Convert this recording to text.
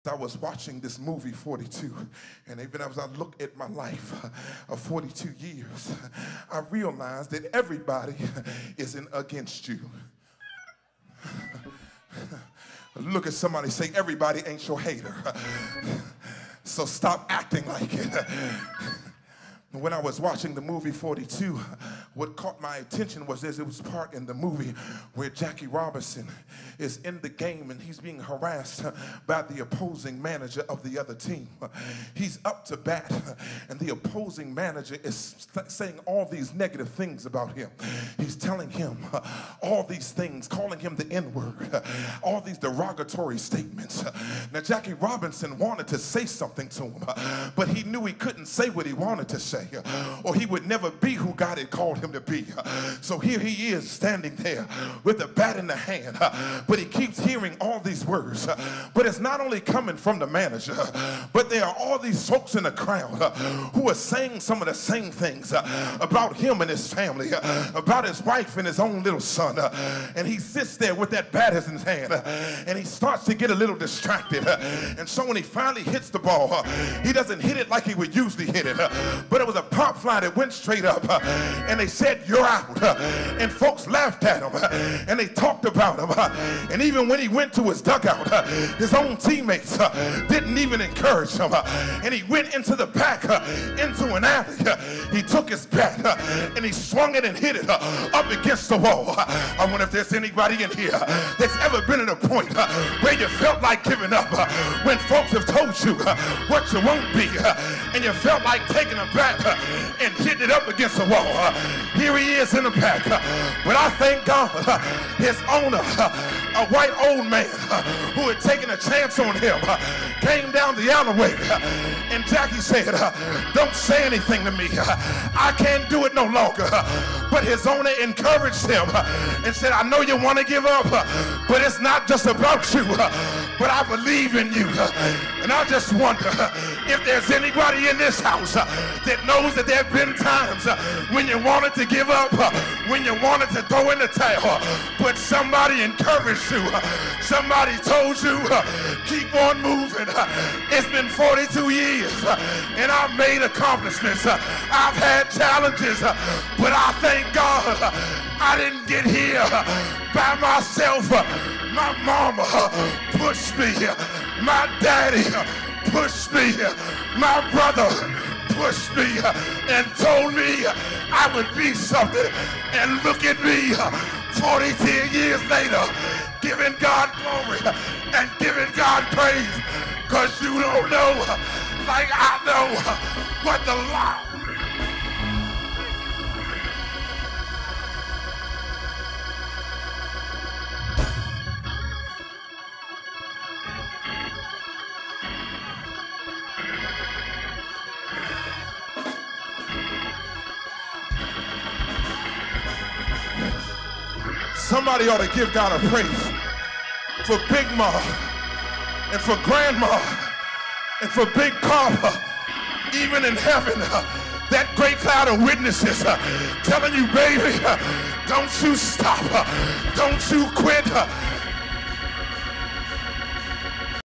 I was watching this movie 42, and even as I look at my life of 42 years, I realized that everybody isn't against you. Look at somebody, say, everybody ain't your hater. So stop acting like it. When I was watching the movie 42, what caught my attention was it was part in the movie where Jackie Robinson is in the game and he's being harassed by the opposing manager of the other team. He's up to bat and the opposing manager is saying all these negative things about him. He's telling him all these things, calling him the N-word, all these derogatory statements. Now Jackie Robinson wanted to say something to him, but he knew he couldn't say what he wanted to say, or he would never be who God had called him to be. So here he is standing there with a bat in the hand, but he keeps hearing all these words. But it's not only coming from the manager, but there are all these folks in the crowd who are saying some of the same things about him and his family, about his wife and his own little son. And he sits there with that bat in his hand, and he starts to get a little distracted. And so when he finally hits the ball, he doesn't hit it like he would usually hit it, but it was a pop fly that went straight up, and they said, "You're out." And folks laughed at him, and they talked about him. And even when he went to his dugout, his own teammates didn't even encourage him. And he went into the back, into an alley. He took his bat, and he swung it and hit it up against the wall. I wonder if there's anybody in here that's ever been at a point where you felt like giving up, when folks have told you what you won't be, and you felt like taking a bat and hitting it up against the wall. Here he is in the back, but I thank God his owner, a white old man who had taken a chance on him, came down the alleyway, and Jackie said, "Don't say anything to me, I can't do it no longer." But his owner encouraged him and said, "I know you want to give up, but it's not just about you, but I believe in you." And I just wonder if there's anybody in this house that knows that there have been times when you wanted to give up, when you wanted to throw in the towel, but somebody encouraged you, somebody told you, keep on moving. It's been 42 years, and I've made accomplishments. I've had challenges, but I thank God I didn't get here by myself. My mama pushed me, my daddy pushed me, my brother pushed me and told me I would be something. And look at me, 42 years later, giving God glory and giving God praise, because you don't know, like I know, what the law. Somebody ought to give God a praise for Big Ma and for Grandma and for Big Papa. Even in heaven, that great cloud of witnesses telling you, baby, don't you stop, don't you quit.